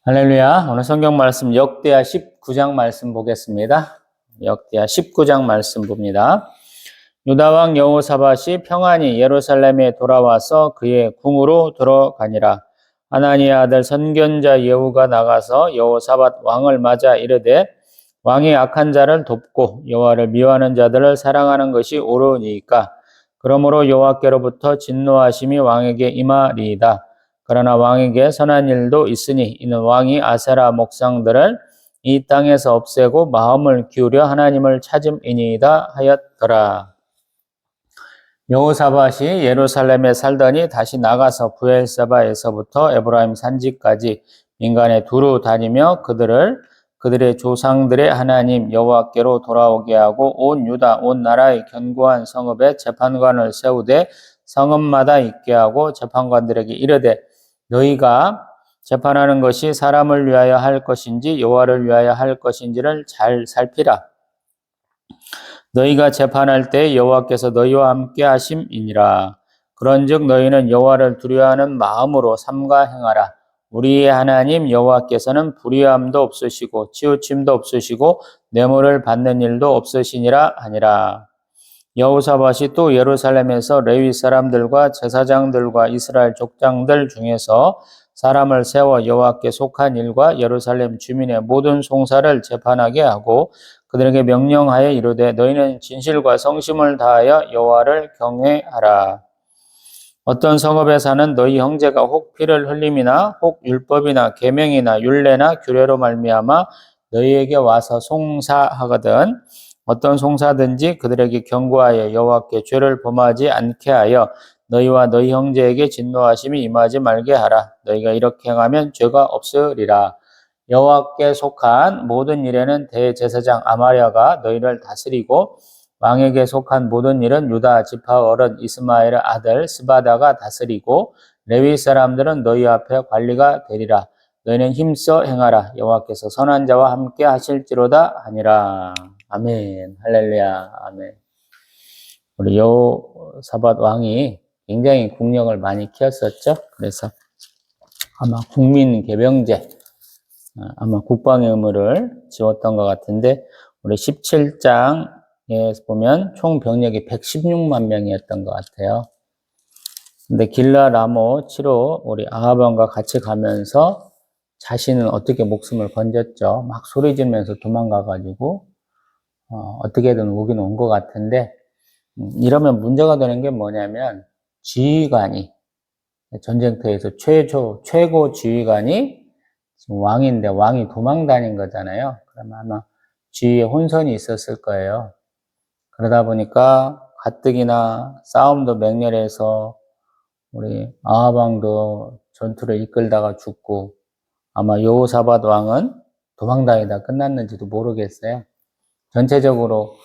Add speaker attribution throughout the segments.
Speaker 1: 할렐루야. 오늘 성경 말씀 역대하 19장 말씀 보겠습니다. 역대하 19장 말씀 봅니다. 유다 왕 여호사밧이 평안히 예루살렘에 돌아와서 그의 궁으로 들어가니라. 하나니의 아들 선견자 예후가 나가서 여호사밧 왕을 맞아 이르되 왕이 악한 자를 돕고 여호와를 미워하는 자들을 사랑하는 것이 옳으니까 그러므로 여호와께로부터 진노하심이 왕에게 임하리이다. 그러나 왕에게 선한 일도 있으니 이는 왕이 아세라 목상들을 이 땅에서 없애고 마음을 기울여 하나님을 찾음이니이다 하였더라. 여호사밧이 예루살렘에 살더니 다시 나가서 브엘세바에서부터 에브라임 산지까지 민간에 두루 다니며 그들의 조상들의 하나님 여호와께로 돌아오게 하고 온 유다 온 나라의 견고한 성읍에 재판관을 세우되 성읍마다 있게 하고 재판관들에게 이르되 너희가 재판하는 것이 사람을 위하여 할 것인지 여호와를 위하여 할 것인지를 잘 살피라. 너희가 재판할 때 여호와께서 너희와 함께 하심이니라. 그런즉 너희는 여호와를 두려워하는 마음으로 삼가 행하라. 우리의 하나님 여호와께서는 불의함도 없으시고 치우침도 없으시고 뇌물을 받는 일도 없으시니라 하니라. 여호사밧이 또 예루살렘에서 레위 사람들과 제사장들과 이스라엘 족장들 중에서 사람을 세워 여호와께 속한 일과 예루살렘 주민의 모든 송사를 재판하게 하고 그들에게 명령하여 이르되 너희는 진실과 성심을 다하여 여호와를 경외하라. 어떤 성읍에 사는 너희 형제가 혹 피를 흘림이나 혹 율법이나 계명이나 율례나 규례로 말미암아 너희에게 와서 송사하거든 어떤 송사든지 그들에게 경고하여 여호와께 죄를 범하지 않게 하여 너희와 너희 형제에게 진노하심이 임하지 말게 하라. 너희가 이렇게 행하면 죄가 없으리라. 여호와께 속한 모든 일에는 대제사장 아마랴가 너희를 다스리고 왕에게 속한 모든 일은 유다 지파 어른 이스마엘의 아들 스바다가 다스리고 레위 사람들은 너희 앞에 관리가 되리라. 너희는 힘써 행하라. 여호와께서 선한 자와 함께 하실지로다 하니라. 아멘. 할렐루야. 아멘. 우리 여호사밧 왕이 굉장히 국력을 많이 키웠었죠. 그래서 아마 국민 개병제, 아마 국방의 의무를 지웠던 것 같은데 우리 17장에 보면 총 병력이 116만 명이었던 것 같아요. 근데 길라 라모 치러 우리 아합 왕과 같이 가면서 자신은 어떻게 목숨을 건졌죠. 막 소리 지르면서 도망가가지고 어떻게든 오긴 온 것 같은데 이러면 문제가 되는 게 뭐냐면 지휘관이 전쟁터에서 최고 지휘관이 지금 왕인데 왕이 도망 다닌 거잖아요. 그러면 아마 지휘에 혼선이 있었을 거예요. 그러다 보니까 가뜩이나 싸움도 맹렬해서 우리 아합 왕도 전투를 이끌다가 죽고 아마 여호사밧 왕은 도망다니다 끝났는지도 모르겠어요. 전체적으로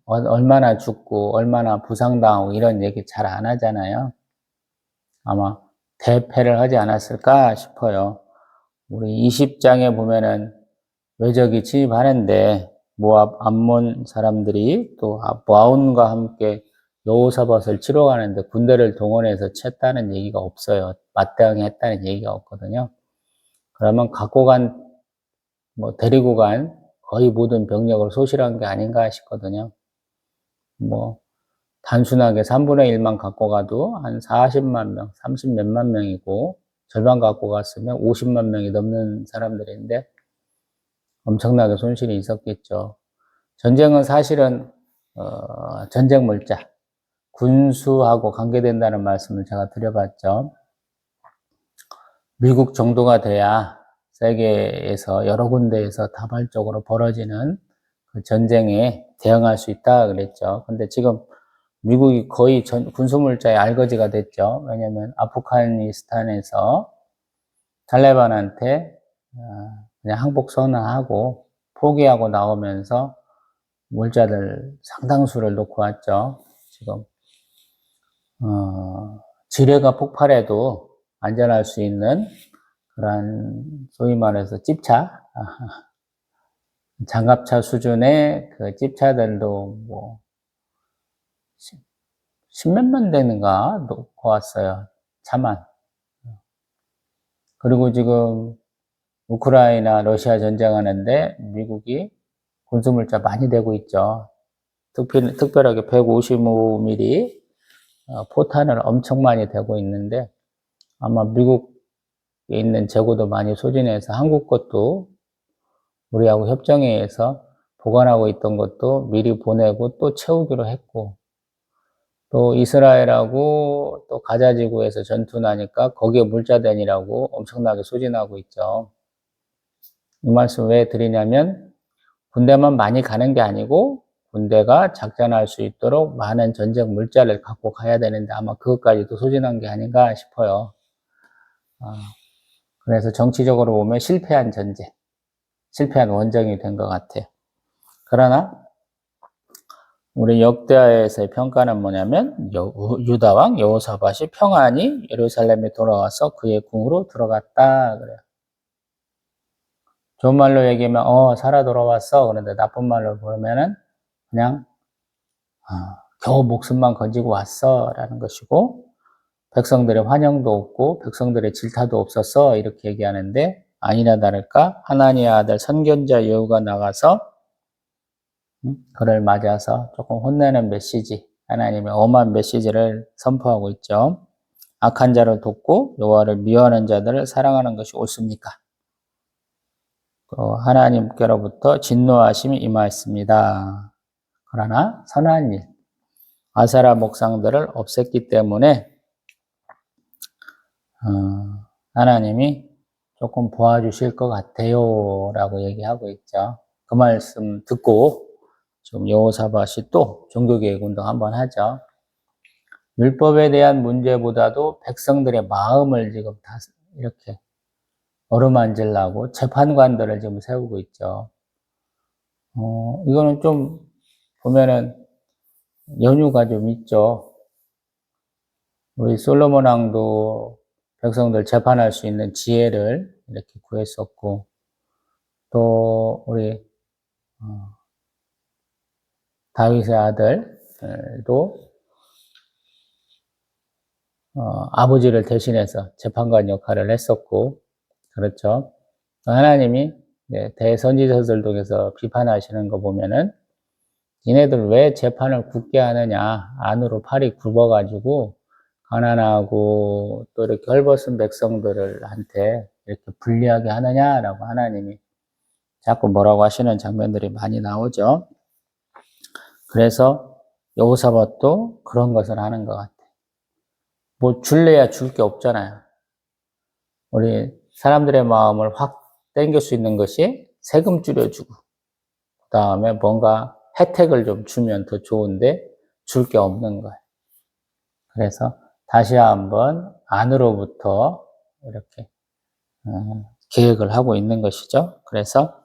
Speaker 1: 얼마나 죽고 얼마나 부상당하고 이런 얘기 잘 안 하잖아요. 아마 대패를 하지 않았을까 싶어요. 우리 20장에 보면은 외적이 침입하는데 모압 암몬 사람들이 또 모아온과 함께 여호사밧을 치러 가는데 군대를 동원해서 쳤다는 얘기가 없어요. 맞대응했다는 얘기가 없거든요. 그러면 데리고 간 거의 모든 병력을 소실한 게 아닌가 싶거든요. 단순하게 3분의 1만 갖고 가도 한 40만 명, 30 몇만 명이고, 절반 갖고 갔으면 50만 명이 넘는 사람들인데, 엄청나게 손실이 있었겠죠. 전쟁은 사실은, 전쟁 물자, 군수하고 관계된다는 말씀을 제가 드려봤죠. 미국 정도가 돼야 세계에서 여러 군데에서 다발적으로 벌어지는 그 전쟁에 대응할 수 있다 그랬죠. 근데 지금 미국이 거의 군수물자의 알거지가 됐죠. 왜냐하면 아프가니스탄에서 탈레반한테 그냥 항복 선언하고 포기하고 나오면서 물자들 상당수를 놓고 왔죠. 지금 지뢰가 폭발해도 안전할 수 있는 그런 소위 말해서 찝차, 장갑차 수준의 그 찝차들도 십몇만 대는가 놓고 왔어요. 차만. 그리고 지금 우크라이나, 러시아 전쟁하는데 미국이 군수물자 많이 대고 있죠. 특별하게 155mm 포탄을 엄청 많이 대고 있는데 아마 미국에 있는 재고도 많이 소진해서 한국 것도 우리하고 협정에 의해서 보관하고 있던 것도 미리 보내고 또 채우기로 했고 또 이스라엘하고 또 가자 지구에서 전투 나니까 거기에 물자대니라고 엄청나게 소진하고 있죠. 이 말씀 왜 드리냐면 군대만 많이 가는 게 아니고 군대가 작전할 수 있도록 많은 전쟁 물자를 갖고 가야 되는데 아마 그것까지도 소진한 게 아닌가 싶어요. 그래서 정치적으로 보면 실패한 전쟁, 실패한 원정이 된 것 같아요. 그러나 우리 역대하에서의 평가는 뭐냐면 유다왕 여호사밧이 평안히 예루살렘에 돌아와서 그의 궁으로 들어갔다 그래요. 좋은 말로 얘기하면 살아 돌아왔어. 그런데 나쁜 말로 보면은 그냥 겨우 목숨만 건지고 왔어 라는 것이고 백성들의 환영도 없고 백성들의 질타도 없었어 이렇게 얘기하는데 아니나 다를까 하나님의 아들 선견자 여호가 나가서 그를 맞아서 조금 혼내는 메시지, 하나님의 엄한 메시지를 선포하고 있죠. 악한 자를 돕고 여호와를 미워하는 자들을 사랑하는 것이 옳습니까? 하나님께로부터 진노하심이 임하였습니다. 그러나 선한 일, 아사라 목상들을 없앴기 때문에 하나님이 조금 도와주실 것 같아요 라고 얘기하고 있죠. 그 말씀 듣고 지금 여호사밧이 또 종교개혁 운동 한번 하죠. 율법에 대한 문제보다도 백성들의 마음을 지금 다 이렇게 어루만질라고 재판관들을 지금 세우고 있죠. 이거는 좀 보면은 연유가 좀 있죠. 우리 솔로몬 왕도 백성들 재판할 수 있는 지혜를 이렇게 구했었고, 또 우리 다윗의 아들도 아버지를 대신해서 재판관 역할을 했었고, 그렇죠. 하나님이 대선지자들 통해서 비판하시는 거 보면은 니네들 왜 재판을 굳게 하느냐, 안으로 팔이 굽어가지고 가난하고 또 이렇게 헐벗은 백성들한테 이렇게 불리하게 하느냐라고 하나님이 자꾸 뭐라고 하시는 장면들이 많이 나오죠. 그래서 여호사밧도 그런 것을 하는 것 같아요. 뭐 줄래야 줄 게 없잖아요. 우리 사람들의 마음을 확 땡길 수 있는 것이 세금 줄여주고 그 다음에 뭔가 혜택을 좀 주면 더 좋은데 줄 게 없는 거예요. 그래서 다시 한번 안으로부터 이렇게 계획을 하고 있는 것이죠. 그래서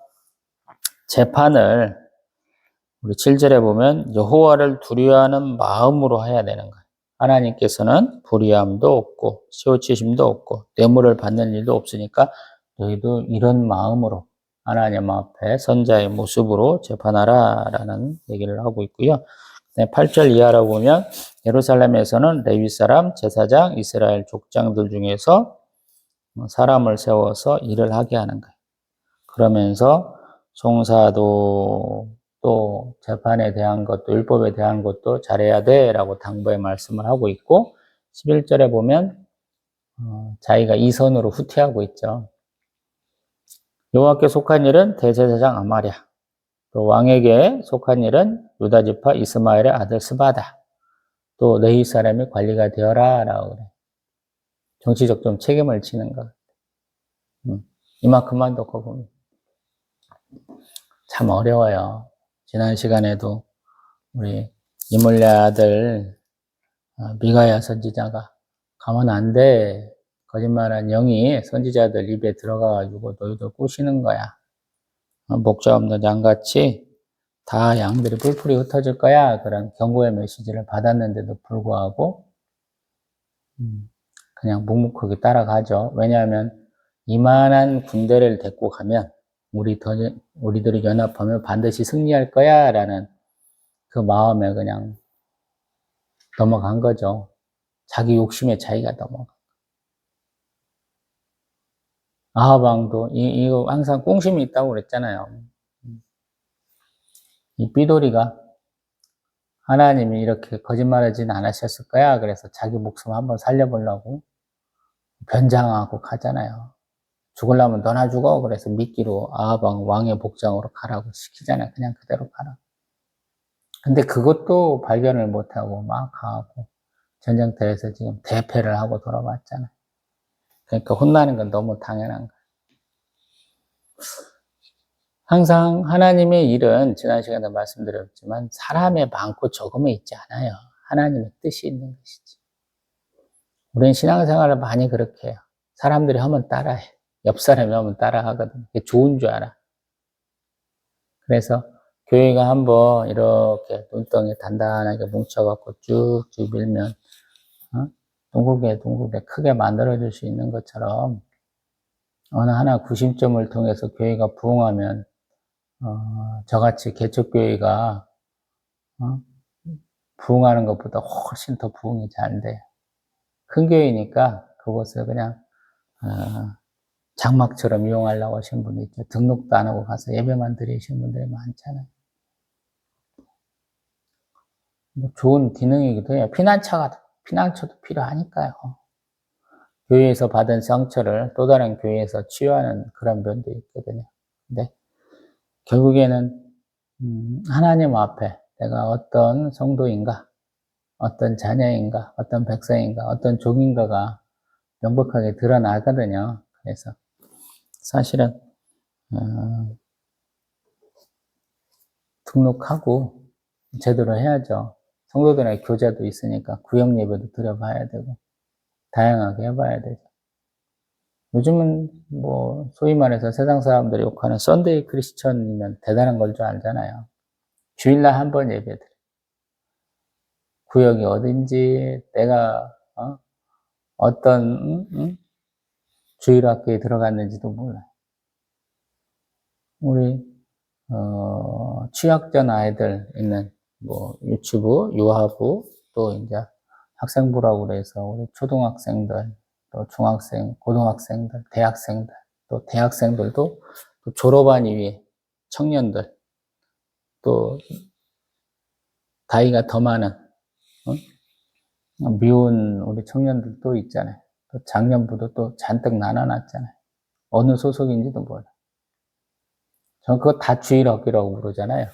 Speaker 1: 재판을 우리 7절에 보면 여호와를 두려워하는 마음으로 해야 되는 거예요. 하나님께서는 불의함도 없고 시호치심도 없고 뇌물을 받는 일도 없으니까 너희도 이런 마음으로 하나님 앞에 선자의 모습으로 재판하라 라는 얘기를 하고 있고요. 8절 이하로 보면 예루살렘에서는 레위 사람, 제사장, 이스라엘 족장들 중에서 사람을 세워서 일을 하게 하는 거예요. 그러면서 송사도 또 재판에 대한 것도 율법에 대한 것도 잘해야 돼 라고 당부의 말씀을 하고 있고 11절에 보면 자기가 이선으로 후퇴하고 있죠. 여호와께 속한 일은 대제사장 아마랴, 또 왕에게 속한 일은 유다지파 이스마엘의 아들 스바다, 또 레위 사람이 관리가 되어라 라고 그래. 정치적 좀 책임을 지는 것. 이만큼만 놓고 보면 참 어려워요. 지난 시간에도 우리 이몰랴 아들 미가야 선지자가 가면 안 돼. 거짓말한 영이 선지자들 입에 들어가가지고 너희들 꼬시는 거야. 목자 없는 양같이 다 양들이 뿔뿔이 흩어질 거야. 그런 경고의 메시지를 받았는데도 불구하고 그냥 묵묵하게 따라가죠. 왜냐하면 이만한 군대를 데리고 가면 우리들이 연합하면 반드시 승리할 거야 라는 그 마음에 그냥 넘어간 거죠. 자기 욕심에 자기가 넘어간. 아하방도 이거 항상 꽁심이 있다고 그랬잖아요. 이 삐돌이가 하나님이 이렇게 거짓말하진 않으셨을 거야. 그래서 자기 목숨 한번 살려보려고 변장하고 가잖아요. 죽으려면 너나 죽어. 그래서 미끼로 아하방 왕의 복장으로 가라고 시키잖아요. 그냥 그대로 가라. 근데 그것도 발견을 못하고 막 가고 전쟁터에서 지금 대패를 하고 돌아왔잖아요. 그러니까 혼나는 건 너무 당연한 거예요. 항상 하나님의 일은 지난 시간에 말씀드렸지만 사람의 많고 적음에 있지 않아요. 하나님의 뜻이 있는 것이지. 우리는 신앙생활을 많이 그렇게 해요. 사람들이 하면 따라해. 옆 사람이 하면 따라하거든. 그게 좋은 줄 알아. 그래서 교회가 한번 이렇게 눈덩이 단단하게 뭉쳐갖고 쭉쭉 밀면 둥글게 크게 만들어줄 수 있는 것처럼 어느 하나 구심점을 통해서 교회가 부흥하면 저같이 개척교회가 부흥하는 것보다 훨씬 더 부흥이 잘 돼요. 큰 교회니까 그것을 그냥 장막처럼 이용하려고 하신 분도 있죠. 등록도 안 하고 가서 예배만 드리시는 분들이 많잖아요. 뭐 좋은 기능이기도 해요. 피난처도 필요하니까요. 교회에서 받은 상처를 또 다른 교회에서 치유하는 그런 면도 있거든요. 근데 결국에는 하나님 앞에 내가 어떤 성도인가, 어떤 자녀인가, 어떤 백성인가, 어떤 종인가가 명백하게 드러나거든요. 그래서 사실은 등록하고 제대로 해야죠. 성도들의 교제도 있으니까 구역 예배도 드려봐야 되고 다양하게 해봐야 되죠. 요즘은 뭐 소위 말해서 세상 사람들이 욕하는 썬데이 크리스천이면 대단한 걸 줄 알잖아요. 주일날 한 번 예배드려. 구역이 어딘지 내가 어떤 주일학교에 들어갔는지도 몰라요. 우리 취약전 아이들 있는 뭐 유치부, 유아부 또 이제 학생부라고 그래서 우리 초등학생들 또 중학생, 고등학생들, 대학생들 또 대학생들도 또 졸업한 이후에 청년들 또 나이가 더 많은 미운 우리 청년들도 있잖아요. 또 작년부도 또 잔뜩 나눠놨잖아요. 어느 소속인지도 몰라. 전 그거 다 주일학교라고 부르잖아요.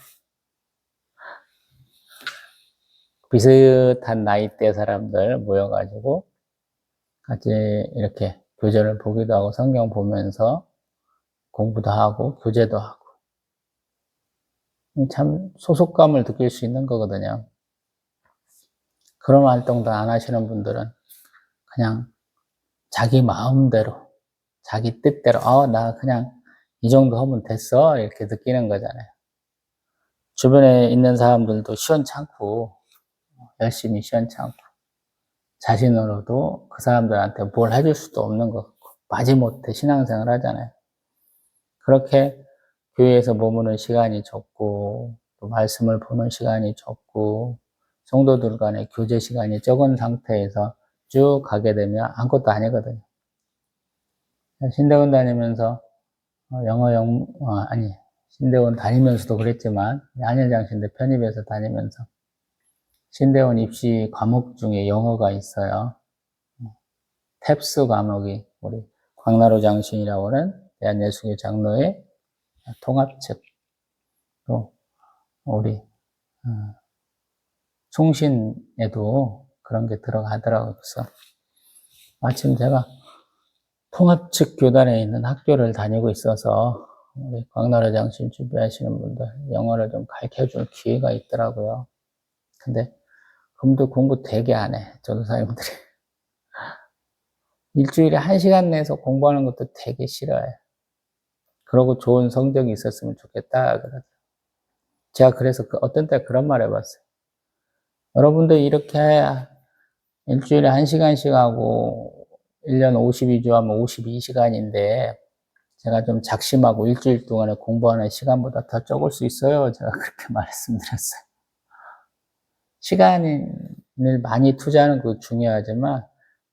Speaker 1: 비슷한 나이대 사람들 모여가지고 같이 이렇게 교재를 보기도 하고 성경 보면서 공부도 하고 교제도 하고 참 소속감을 느낄 수 있는 거거든요. 그런 활동도 안 하시는 분들은 그냥 자기 마음대로 자기 뜻대로 나 그냥 이 정도 하면 됐어 이렇게 느끼는 거잖아요. 주변에 있는 사람들도 시원찮고 열심히 시원찮고 자신으로도 그 사람들한테 뭘 해줄 수도 없는 것 같고 마지못해 신앙생활 하잖아요. 그렇게 교회에서 머무는 시간이 적고 또 말씀을 보는 시간이 적고 성도들 간의 교제 시간이 적은 상태에서 쭉 가게 되면 아무것도 아니거든요. 신대원 다니면서 신대원 다니면서도 그랬지만 한일장신대 편입해서 다니면서 신대원 입시 과목 중에 영어가 있어요. 탭스 과목이 우리 광나루 장신이라고 하는 대한예수교 장로의 통합책 또 우리 총신에도 그런 게 들어가더라고요. 그래서 마침 제가 통합측 교단에 있는 학교를 다니고 있어서 우리 광나루 장신 준비하시는 분들 영어를 좀 가르쳐 줄 기회가 있더라고요. 근데 그분들 공부 되게 안 해, 전도사님들이. 일주일에 1시간 내서 공부하는 것도 되게 싫어해. 그러고 좋은 성적이 있었으면 좋겠다. 그러죠. 제가 그래서 어떤 때 그런 말 해봤어요. 여러분들 이렇게 일주일에 1시간씩 하고 1년 52주 하면 52시간인데 제가 좀 작심하고 일주일 동안에 공부하는 시간보다 더 적을 수 있어요. 제가 그렇게 말씀드렸어요. 시간을 많이 투자하는 것도 중요하지만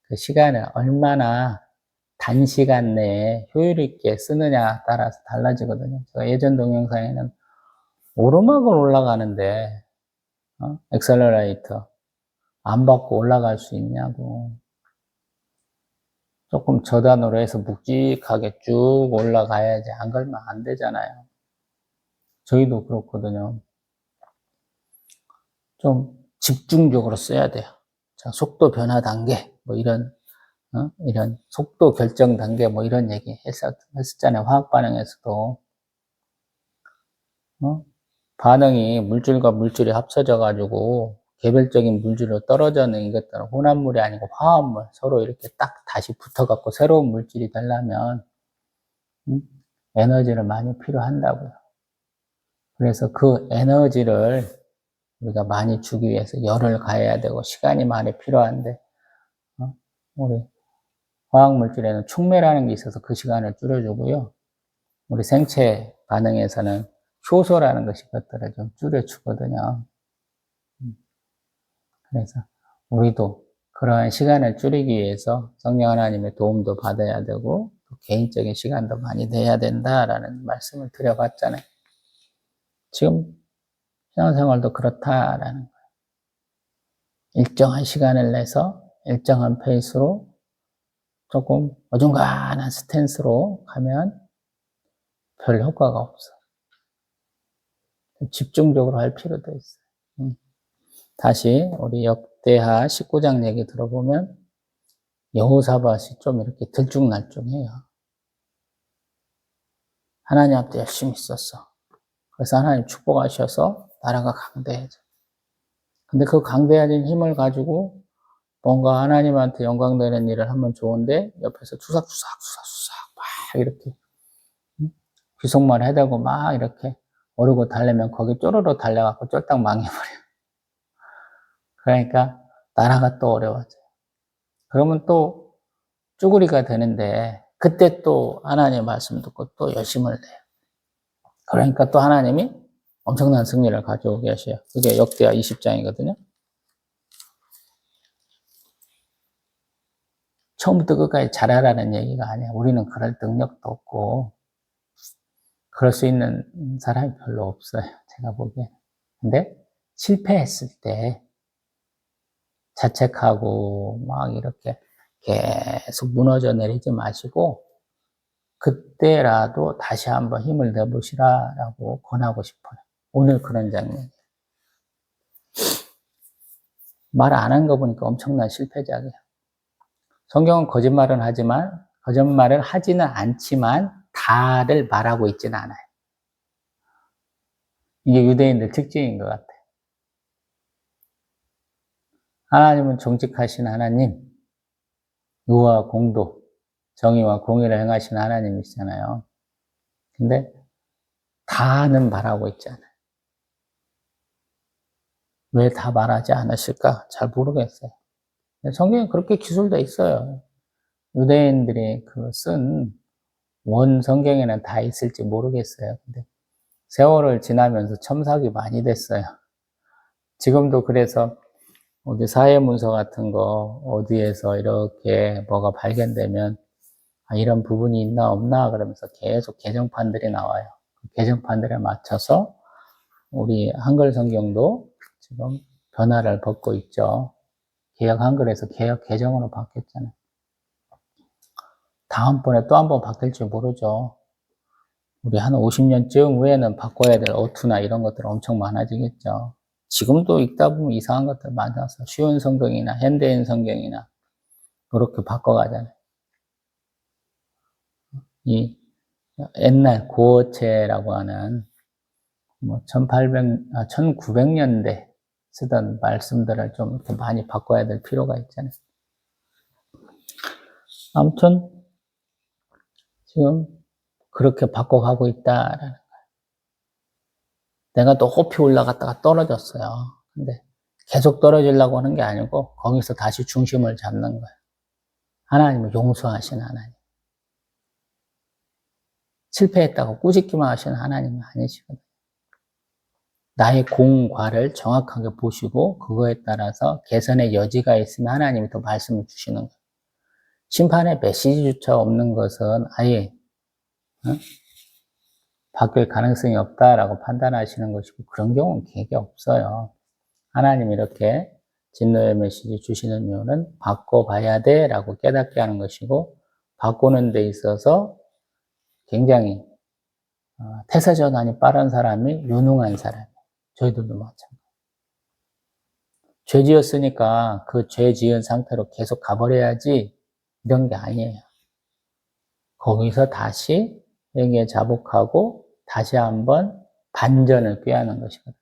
Speaker 1: 그 시간을 얼마나 단시간 내에 효율 있게 쓰느냐에 따라서 달라지거든요. 제가 예전 동영상에는 오르막을 올라가는데 엑셀러레이터 안 받고 올라갈 수 있냐고. 조금 저단으로 해서 묵직하게 쭉 올라가야지. 안 그러면 안 되잖아요. 저희도 그렇거든요. 좀 집중적으로 써야 돼요. 자, 속도 변화 단계, 뭐 이런 속도 결정 단계, 뭐 이런 얘기 했었잖아요. 화학 반응에서도. 반응이 물질과 물질이 합쳐져가지고 개별적인 물질로 떨어져는 이것들은 혼합물이 아니고 화합물, 서로 이렇게 딱 다시 붙어갖고 새로운 물질이 되려면 에너지를 많이 필요한다고요. 그래서 그 에너지를 우리가 많이 주기 위해서 열을 가해야 되고 시간이 많이 필요한데 우리 화학물질에는 촉매라는 게 있어서 그 시간을 줄여주고요. 우리 생체 반응에서는 효소라는 것이 것들을 좀 줄여주거든요. 그래서 우리도 그러한 시간을 줄이기 위해서 성령 하나님의 도움도 받아야 되고 또 개인적인 시간도 많이 내야 된다라는 말씀을 드려봤잖아요. 지금 신앙생활도 그렇다라는 거예요. 일정한 시간을 내서 일정한 페이스로 조금 어중간한 스탠스로 가면 별 효과가 없어. 집중적으로 할 필요도 있어요. 다시 우리 역대하 19장 얘기 들어보면 여호사밧이 좀 이렇게 들쭉날쭉해요. 하나님 앞에 열심히 있었어. 그래서 하나님 축복하셔서 나라가 강대해져. 근데 그 강대해진 힘을 가지고 뭔가 하나님한테 영광되는 일을 하면 좋은데 옆에서 투삭투삭투삭투삭 막 이렇게 귀속말 해대고 막 이렇게 오르고 달래면 거기 쪼르르 달려갖고 쫄딱 망해버려. 그러니까 나라가 또 어려워져요. 그러면 또 쭈구리가 되는데 그때 또 하나님의 말씀 듣고 또 열심을 내요. 그러니까 또 하나님이 엄청난 승리를 가지고 계셔요. 그게 역대하 20장이거든요. 처음부터 끝까지 잘하라는 얘기가 아니야. 우리는 그럴 능력도 없고 그럴 수 있는 사람이 별로 없어요. 제가 보기엔. 근데 실패했을 때 자책하고 막 이렇게 계속 무너져 내리지 마시고 그때라도 다시 한번 힘을 내보시라라고 권하고 싶어요. 오늘 그런 장면. 말 안 한 거 보니까 엄청난 실패작이에요. 성경은 거짓말을 하지는 않지만 다를 말하고 있지는 않아요. 이게 유대인들 특징인 것 같아요. 하나님은 정직하신 하나님, 의와 공도, 정의와 공의를 행하신 하나님이시잖아요. 근데 다는 말하고 있잖아요. 왜 다 말하지 않으실까? 잘 모르겠어요. 성경에 그렇게 기술되어 있어요. 유대인들이 쓴 원 성경에는 다 있을지 모르겠어요. 근데 세월을 지나면서 첨삭이 많이 됐어요. 지금도 그래서 어디 사회문서 같은 거 어디에서 이렇게 뭐가 발견되면 이런 부분이 있나 없나 그러면서 계속 개정판들이 나와요. 개정판들에 맞춰서 우리 한글 성경도 지금 변화를 받고 있죠. 개역 한글에서 개역 개정으로 바뀌었잖아요. 다음번에 또 한 번 바뀔지 모르죠. 우리 한 50년쯤 후에는 바꿔야 될 어투나 이런 것들 엄청 많아지겠죠. 지금도 읽다 보면 이상한 것들 많아서 쉬운 성경이나 현대인 성경이나 그렇게 바꿔가잖아요. 이 옛날 고어체라고 하는 1900년대 쓰던 말씀들을 좀 이렇게 많이 바꿔야 될 필요가 있잖아요. 아무튼 지금 그렇게 바꿔가고 있다라는 거예요. 내가 높이 올라갔다가 떨어졌어요. 근데 계속 떨어지려고 하는 게 아니고 거기서 다시 중심을 잡는 거예요. 하나님은 용서하신 하나님. 실패했다고 꾸짖기만 하시는 하나님은 아니시거든요. 나의 공과를 정확하게 보시고 그거에 따라서 개선의 여지가 있으면 하나님이 더 말씀을 주시는 거예요. 심판의 메시지조차 없는 것은 아예 바뀔 가능성이 없다라고 판단하시는 것이고, 그런 경우는 되게 없어요. 하나님이 이렇게 진노의 메시지 주시는 이유는 바꿔봐야 돼 라고 깨닫게 하는 것이고, 바꾸는 데 있어서 굉장히 태세전환이 빠른 사람이 유능한 사람. 저희들도 마찬가지. 죄 지었으니까 그 죄 지은 상태로 계속 가버려야지 이런 게 아니에요. 거기서 다시 여기에 자복하고 다시 한번 반전을 꾀하는 것이거든요.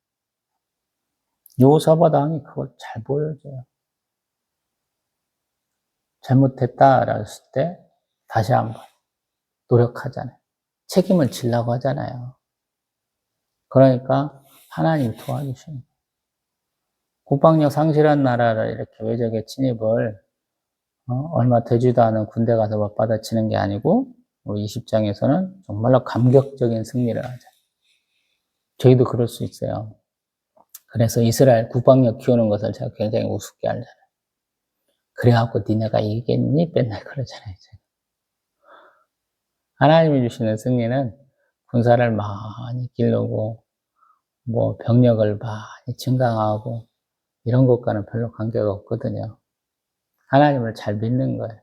Speaker 1: 여호사밧 왕이 그걸 잘 보여줘요. 잘못했다라고 했을 때 다시 한번 노력하잖아요. 책임을 지려고 하잖아요. 그러니까 하나님이 도와주시는 거예요. 국방력 상실한 나라를 이렇게 외적의 침입을 얼마 되지도 않은 군대 가서 맞받아치는 게 아니고, 우리 20장에서는 정말로 감격적인 승리를 하죠. 저희도 그럴 수 있어요. 그래서 이스라엘 국방력 키우는 것을 제가 굉장히 우습게 알잖아요. 그래갖고 니네가 이기겠니? 맨날 그러잖아요. 제가. 하나님이 주시는 승리는 군사를 많이 기르고 병력을 많이 증강하고 이런 것과는 별로 관계가 없거든요. 하나님을 잘 믿는 거예요.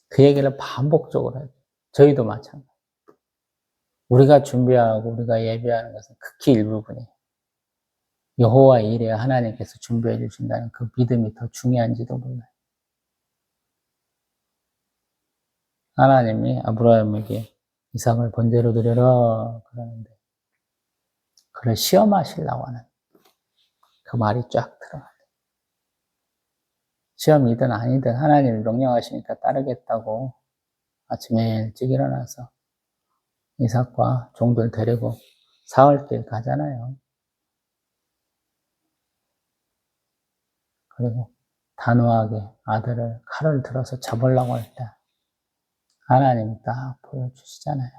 Speaker 1: 그 얘기를 반복적으로 해요. 저희도 마찬가지. 우리가 준비하고 우리가 예배하는 것은 극히 일부분이에요. 여호와 일에 하나님께서 준비해 주신다는 그 믿음이 더 중요한지도 몰라요. 하나님이 아브라함에게 이삭을 번제로 드려라 그러는데, 그를 시험하시려고 하는 그 말이 쫙 들어가요. 시험이든 아니든 하나님이 명령하시니까 따르겠다고 아침에 일찍 일어나서 이삭과 종들 데리고 사흘길 가잖아요. 그리고 단호하게 아들을 칼을 들어서 잡으려고 할 때 하나님이 딱 보여주시잖아요.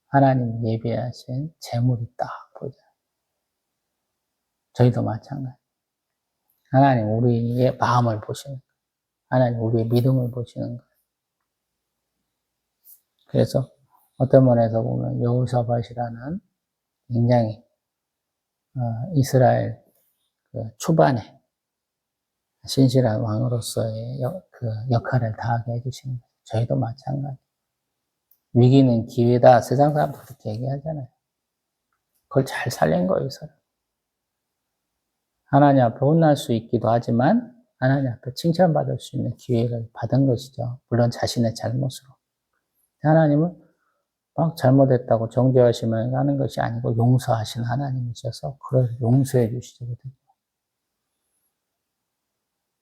Speaker 1: 하나님 예비하신 재물이 딱 보여줘요. 저희도 마찬가지. 하나님 우리의 마음을 보시는 거예요. 하나님 우리의 믿음을 보시는 거예요. 그래서 어떤 면에서 보면 여호사밧이라는 굉장히 이스라엘 초반에 신실한 왕으로서의 그 역할을 다하게 해주시는 거예요. 저희도 마찬가지. 위기는 기회다. 세상 사람도 그렇게 얘기하잖아요. 그걸 잘 살린 거예요, 서로. 하나님 앞에 혼날 수 있기도 하지만 하나님 앞에 칭찬받을 수 있는 기회를 받은 것이죠. 물론 자신의 잘못으로. 하나님은 막 잘못했다고 정죄하시면 하는 것이 아니고 용서하신 하나님이셔서 그걸 용서해 주시거든요.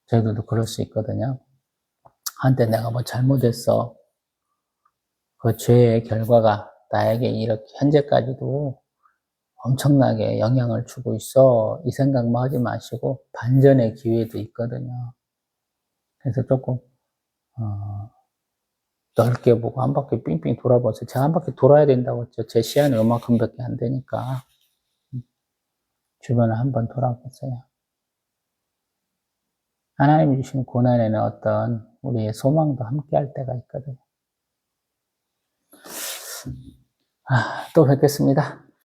Speaker 1: 저희들도 그럴 수 있거든요. 한때 내가 뭐 잘못했어. 그 죄의 결과가 나에게 이렇게 현재까지도 엄청나게 영향을 주고 있어. 이 생각만 하지 마시고 반전의 기회도 있거든요. 그래서 조금 넓게 보고 한 바퀴 삥삥 돌아보세요. 제가 한 바퀴 돌아야 된다고 했죠. 제 시야는 요만큼밖에 안 되니까 주변을 한번 돌아보세요. 하나님이 주신 고난에는 어떤 우리의 소망도 함께 할 때가 있거든요. 또 뵙겠습니다.